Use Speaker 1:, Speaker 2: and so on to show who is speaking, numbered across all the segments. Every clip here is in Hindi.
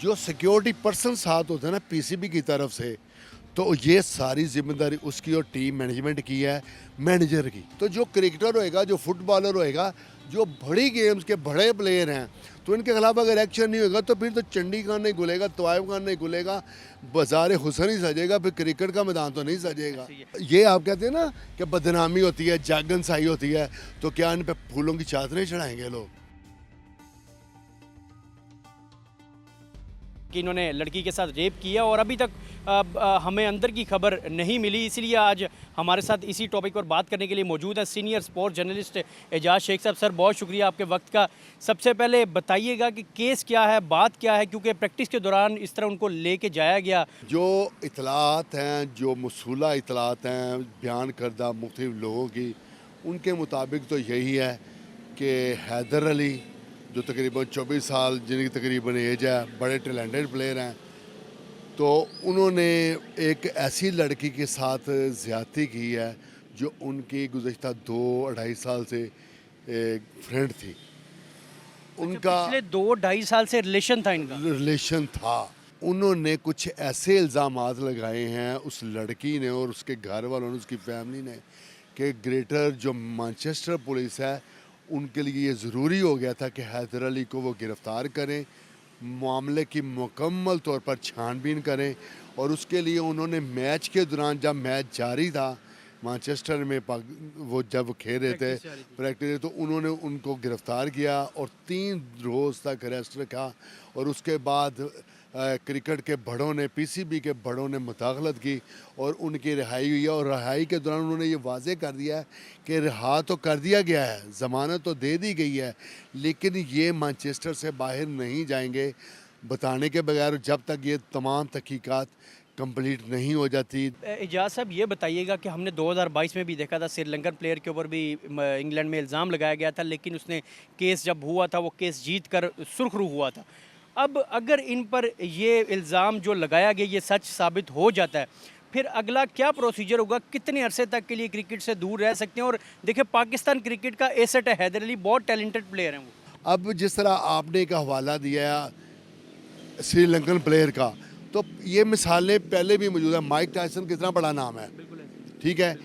Speaker 1: जो सिक्योरिटी पर्सन साथ होते हैं ना पीसीबी की तरफ से, तो ये सारी जिम्मेदारी उसकी और टीम मैनेजमेंट की है, मैनेजर की। तो जो क्रिकेटर होएगा, जो फुटबॉलर होएगा, जो बड़ी गेम्स के बड़े प्लेयर हैं, तो इनके खिलाफ अगर एक्शन नहीं होगा तो फिर तो चंडीगढ़ नहीं खुलेगा, तवाइफ खान नहीं खुलेगा, बाजार हुसन ही सजेगा, फिर क्रिकेट का मैदान तो नहीं सजेगा। ये आप कहते हैं ना कि बदनामी होती है, जागन साई होती है, तो क्या इन पे फूलों की चादरें चढ़ाएंगे लोग?
Speaker 2: कि इन्होंने लड़की के साथ रेप किया और अभी तक हमें अंदर की खबर नहीं मिली। इसलिए आज हमारे साथ इसी टॉपिक पर बात करने के लिए मौजूद है senior sports journalist Ejaz Sheikh sahab. Sir, बहुत शुक्रिया आपके वक्त का। सबसे पहले बताइएगा कि केस क्या है, बात क्या है, क्योंकि प्रैक्टिस के दौरान इस तरह उनको लेके जाया गया।
Speaker 1: जो इतलात हैं, जो मौसूला इतलात हैं बयान करदा मुख्तलिफ लोगों की, उनके मुताबिक तो यही है कि हैदर अली जो तकरीबन 24 साल जिनकी तकरीबन एज है, बड़े टैलेंटेड प्लेयर हैं, तो उन्होंने एक ऐसी लड़की के साथ ज़्यादती की है जो उनकी गुज़श्ता 2-2.5 साल से एक फ्रेंड थी। उनका
Speaker 2: पिछले 2-2.5 साल से रिलेशन था इनका।
Speaker 1: रिलेशन था। उन्होंने कुछ ऐसे इल्ज़ामात लगाए हैं उस लड़की ने और उसके घर वालों ने, उसकी फैमिली ने, कि ग्रेटर जो मैनचेस्टर पुलिस है उनके लिए ये ज़रूरी हो गया था कि हैदर अली को वो गिरफ़्तार करें, मामले की मुकम्मल तौर पर छानबीन करें। और उसके लिए उन्होंने मैच के दौरान, जब मैच जारी था मैनचेस्टर में, वो जब खेल रहे थे प्रैक्टिस, तो उन्होंने उनको गिरफ़्तार किया और 3 रोज़ तक अरेस्ट रखा। और उसके बाद क्रिकेट के बड़ों ने, पीसीबी के बड़ों ने मुदाखलत की और उनकी रिहाई हुई है। और रिहाई के दौरान उन्होंने ये वाज़े कर दिया है कि रिहा तो कर दिया गया है, ज़मानत तो दे दी गई है, लेकिन ये मैनचेस्टर से बाहर नहीं जाएंगे बताने के बगैर जब तक ये तमाम तहकीकात कंप्लीट नहीं हो जाती।
Speaker 2: एजाज साहब, ये बताइएगा कि हमने 2022 में भी देखा था श्रीलंकन प्लेयर के ऊपर भी इंग्लैंड में इल्ज़ाम लगाया गया था, लेकिन उसने केस जब हुआ था वो केस जीत कर सुर्खरू हुआ था। अब अगर इन पर ये इल्ज़ाम जो लगाया गया ये सच साबित हो जाता है, फिर अगला क्या प्रोसीजर होगा? कितने अरसे तक के लिए क्रिकेट से दूर रह सकते हैं? और देखिए, पाकिस्तान क्रिकेट का एसेट है हैदर अली, बहुत टैलेंटेड प्लेयर हैं वो।
Speaker 1: अब जिस तरह आपने एक हवाला दिया श्रीलंकन प्लेयर का, तो ये मिसालें पहले भी मौजूद है। माइक टायसन कितना बड़ा नाम है, ठीक है।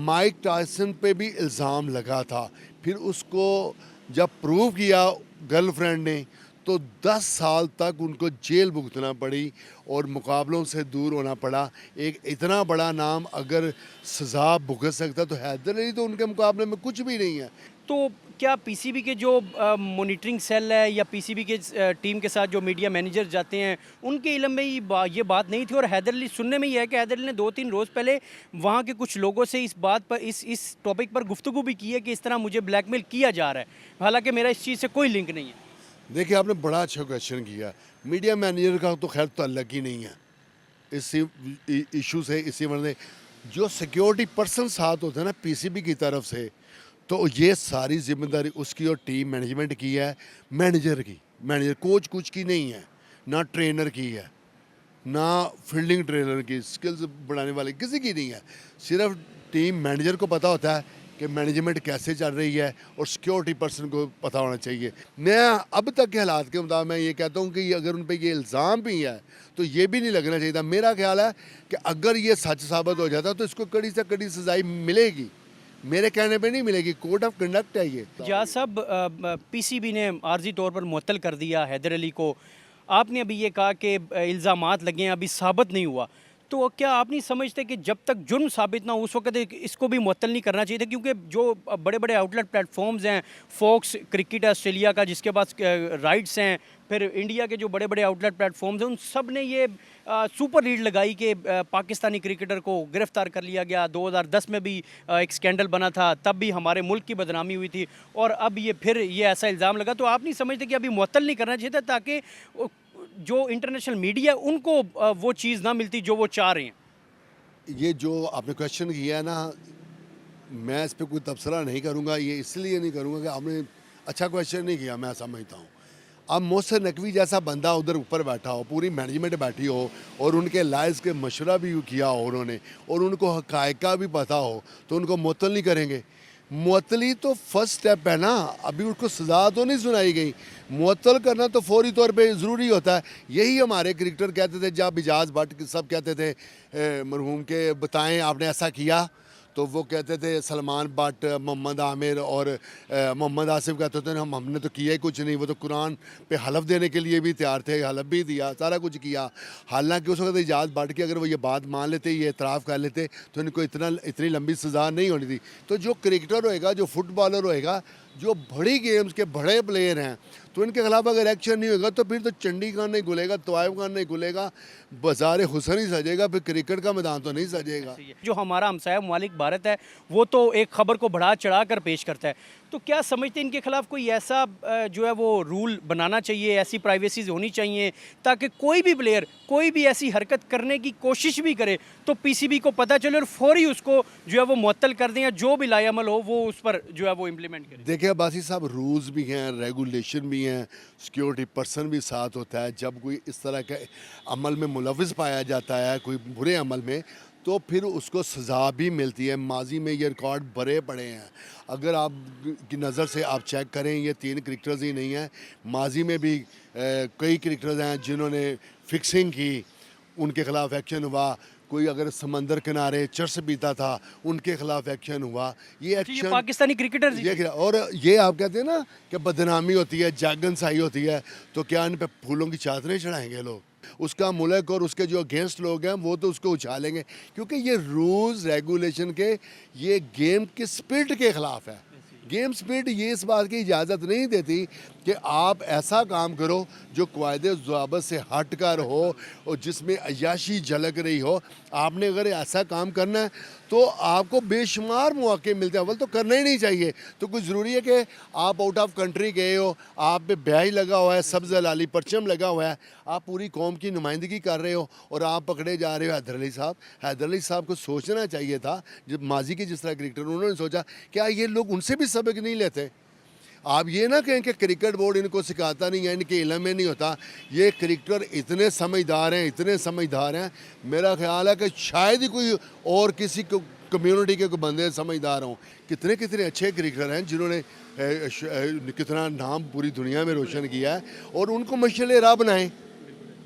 Speaker 1: माइक टायसन पे भी इल्ज़ाम लगा था, फिर उसको जब प्रूव किया गर्लफ्रेंड ने, तो 10 साल तक उनको जेल भुगतना पड़ी और मुकाबलों से दूर होना पड़ा। एक इतना बड़ा नाम अगर सज़ा भुगत सकता, तो हैदर अली तो उनके मुकाबले में कुछ भी नहीं है।
Speaker 2: तो क्या पीसीबी के जो मॉनिटरिंग सेल है या पीसीबी के टीम के साथ जो मीडिया मैनेजर जाते हैं, उनके इल्म में ये बात नहीं थी? और हैदर अली, सुनने में ये है कि हैदर अली ने 2-3 रोज़ पहले वहाँ के कुछ लोगों से इस बात पर, इस टॉपिक पर गुफ्तगू भी की है कि इस तरह मुझे ब्लैकमेल किया जा रहा है, हालांकि मेरा इस चीज़ से कोई लिंक नहीं है।
Speaker 1: देखिए, आपने बड़ा अच्छा क्वेश्चन किया। मीडिया मैनेजर का तो खैर ताल्लुक ही नहीं है इसी इशू से। इसी वजह जो सिक्योरिटी पर्सन साथ होते हैं ना पीसीबी की तरफ से, तो ये सारी जिम्मेदारी उसकी और टीम मैनेजमेंट की है, मैनेजर की। मैनेजर कोच कुछ की नहीं है, ना ट्रेनर की है, ना फील्डिंग ट्रेनर की, स्किल्स बढ़ाने वाले किसी की नहीं है। सिर्फ टीम मैनेजर को पता होता है कि मैनेजमेंट कैसे चल रही है और सिक्योरिटी पर्सन को पता होना चाहिए। मैं अब तक के हालात के मुताबिक मैं ये कहता हूँ कि अगर उन पर ये इल्ज़ाम भी है तो ये भी नहीं लगना चाहिए था। मेरा ख्याल है कि अगर ये सच साबित हो जाता तो इसको कड़ी से कड़ी सजाई मिलेगी। मेरे कहने पे नहीं मिलेगी, कोड ऑफ कंडक्ट है ये।
Speaker 2: या सब पीसीबी ने आर्जी तौर पर मुअत्तल कर दिया हैदर अली को। आपने अभी ये कहा कि इल्ज़ामात लगे हैं, अभी साबित नहीं हुआ, तो क्या आप नहीं समझते कि जब तक जुर्म साबित ना हो उस वक्त इसको भी मुअत्तल नहीं करना चाहिए था? क्योंकि जो बड़े बड़े आउटलेट प्लेटफॉर्म्स हैं, फॉक्स क्रिकेट है ऑस्ट्रेलिया का जिसके पास राइट्स हैं, फिर इंडिया के जो बड़े बड़े आउटलेट प्लेटफॉर्म्स हैं, उन सब ने ये सुपर लीड लगाई कि पाकिस्तानी क्रिकेटर को गिरफ्तार कर लिया गया। 2010 में भी एक स्कैंडल बना था, तब भी हमारे मुल्क की बदनामी हुई थी, और अब ये फिर ये ऐसा इल्ज़ाम लगा। तो आप नहीं समझते कि अभी मुअत्तल नहीं करना चाहिए था, ताकि जो इंटरनेशनल मीडिया उनको वो चीज़ ना मिलती जो वो चाह रहे हैं?
Speaker 1: ये जो आपने क्वेश्चन किया है ना, मैं इस पर कोई तबसरा नहीं करूँगा। ये इसलिए नहीं करूँगा कि आपने अच्छा क्वेश्चन नहीं किया, मैं समझता हूँ। अब मोहसिन नकवी जैसा बंदा उधर ऊपर बैठा हो, पूरी मैनेजमेंट बैठी हो और उनके लायज़ के मशवरा भी किया हो उन्होंने, और उनको हक़ाइक़ का भी पता हो, तो उनको मुअत्तल नहीं करेंगे। मुअत्तली तो फर्स्ट स्टेप है ना, अभी उसको सज़ा तो नहीं सुनाई गई। मुअत्तल करना तो फौरी तौर पे ज़रूरी होता है। यही हमारे क्रिकेटर कहते थे, जब इजाज़ भट्ट सब कहते थे मरहूम के बताएं आपने ऐसा किया, तो वो कहते थे सलमान भट्ट, मोहम्मद आमिर और मोहम्मद आसिफ कहते थे हमने तो किया ही कुछ नहीं। वो तो कुरान पे हलफ देने के लिए भी तैयार थे, हलफ भी दिया, सारा कुछ किया। हालांकि उस वक्त इजाज़ भट्ट की अगर वो ये बात मान लेते, ये एतराफ़ कर लेते, तो इनको इतनी लंबी सज़ा नहीं होनी थी। तो जो क्रिकेटर होएगा, जो फुटबॉलर होएगा, जो बड़ी गेम्स के बड़े प्लेयर हैं, तो इनके खिलाफ अगर एक्शन नहीं होगा तो फिर तो चंडी खान नहीं खुलेगा, तवाइफ खान नहीं खुलेगा, बाजार हुसन ही सजेगा, फिर क्रिकेट का मैदान तो नहीं सजेगा।
Speaker 2: जो हमारा हमसाया ममालिक भारत है वो तो एक खबर को बढ़ा चढ़ा कर पेश करता है, तो क्या समझते हैं इनके खिलाफ कोई ऐसा जो है वो रूल बनाना चाहिए, ऐसी प्राइवेसी होनी चाहिए ताकि कोई भी प्लेयर कोई भी ऐसी हरकत करने की कोशिश भी करे तो पीसीबी को पता चले और फौरी उसको जो है वो मुअत्तल कर दें, या जो भी लायामल हो वो उस पर जो है वो इम्प्लीमेंट करें।
Speaker 1: देखिए अब्बासी साहब, रूल्स भी हैं, रेगुलेशन भी हैं, सिक्योरिटी पर्सन भी साथ होता है। जब कोई इस तरह के अमल में मुलविस पाया जाता है, कोई बुरे अमल में, तो फिर उसको सज़ा भी मिलती है। माजी में ये रिकॉर्ड भरे पड़े हैं। अगर आप की नज़र से आप चेक करें, ये 3 क्रिकेटर्स ही नहीं हैं, माजी में भी कई क्रिकेटर्स हैं जिन्होंने फिक्सिंग की, उनके खिलाफ एक्शन हुआ। कोई अगर समंदर किनारे चर्स पीता था, उनके खिलाफ एक्शन हुआ। ये
Speaker 2: ये
Speaker 1: एक्शन
Speaker 2: पाकिस्तानी क्रिकेटर
Speaker 1: ये और ये आप कहते हैं ना कि बदनामी होती है, जागनसाई होती है, तो क्या इन पे फूलों की चादरें चढ़ाएंगे लोग? उसका मुल्क और उसके जो अगेंस्ट लोग हैं वो तो उसको उछालेंगे, क्योंकि ये रूल्स रेगुलेशन के, ये गेम के स्पिरिट के ख़िलाफ़ है। गेम स्पिरिट ये इस बात की इजाज़त नहीं देती कि आप ऐसा काम करो जो कायदे ज़वाबित से हट कर हो और जिसमें अय्याशी झलक रही हो। आपने अगर ऐसा काम करना है तो आपको बेशुमार मौके मिलते हैं, अव्वल तो करना ही नहीं चाहिए। तो कुछ ज़रूरी है कि आप आउट ऑफ कंट्री गए हो, आप पे बैज लगा हुआ है, सब्ज़ लाली परचम लगा हुआ है, आप पूरी कौम की नुमाइंदगी कर रहे हो और आप पकड़े जा रहे हो। हैदर अली साहब, हैदर अली साहब को सोचना चाहिए था, जब माजी के जिस तरह क्रिकेटर, उन्होंने सोचा क्या ये लोग उनसे भी सबक नहीं लेते। आप ये ना कहें कि क्रिकेट बोर्ड इनको सिखाता नहीं है, इनके इल्म में नहीं होता। ये क्रिकेटर इतने समझदार हैं, इतने समझदार हैं, मेरा ख्याल है कि शायद ही कोई और किसी कम्युनिटी के कोई बंदे समझदार हों। कितने कितने अच्छे क्रिकेटर हैं जिन्होंने कितना नाम पूरी दुनिया में रोशन किया है, और उनको मशाल राह बनाएं,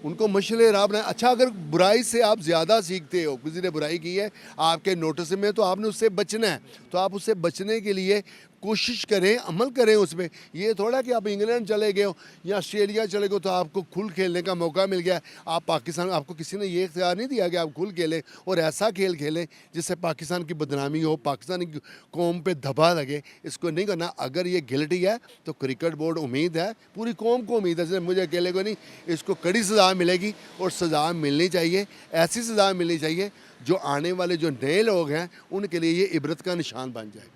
Speaker 1: उनको मशाल राह बनाएं। अच्छा, अगर बुराई से आप ज़्यादा सीखते हो, किसी ने बुराई की है आपके नोटिस में, तो आपने उससे बचना है, तो आप उससे बचने के लिए कोशिश करें, अमल करें उसमें। ये थोड़ा कि आप इंग्लैंड चले गए हो या ऑस्ट्रेलिया चले गए तो आपको खुल खेलने का मौका मिल गया। आप पाकिस्तान, आपको किसी ने ये इख्तियार नहीं दिया कि आप खुल खेलें और ऐसा खेल खेलें जिससे पाकिस्तान की बदनामी हो, पाकिस्तानी कौम पे धब्बा लगे। इसको नहीं करना। अगर ये गिल्टी है तो क्रिकेट बोर्ड, उम्मीद है पूरी कौम को उम्मीद है, सिर्फ मुझे अकेले को नहीं, इसको कड़ी सज़ा मिलेगी और सज़ा मिलनी चाहिए। ऐसी सज़ा मिलनी चाहिए जो आने वाले जो नए लोग हैं उनके लिए ये इबरत का निशान बन जाए।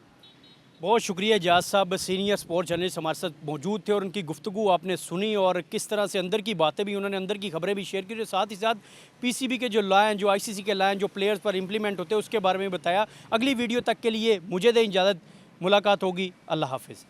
Speaker 2: बहुत शुक्रिया एजाज साहब, सीनियर स्पोर्ट्स जर्नलिस्ट हमारे साथ मौजूद थे और उनकी गुफ्तगू आपने सुनी और किस तरह से अंदर की बातें भी, उन्होंने अंदर की खबरें भी शेयर की, साथ ही साथ पीसीबी के जो लॉ हैं, जो आईसीसी के लॉ हैं, जो प्लेयर्स पर इम्प्लीमेंट होते हैं उसके बारे में बताया। अगली वीडियो तक के लिए मुझे दें इजाज़त, मुलाकात होगी। अल्लाह हाफिज़।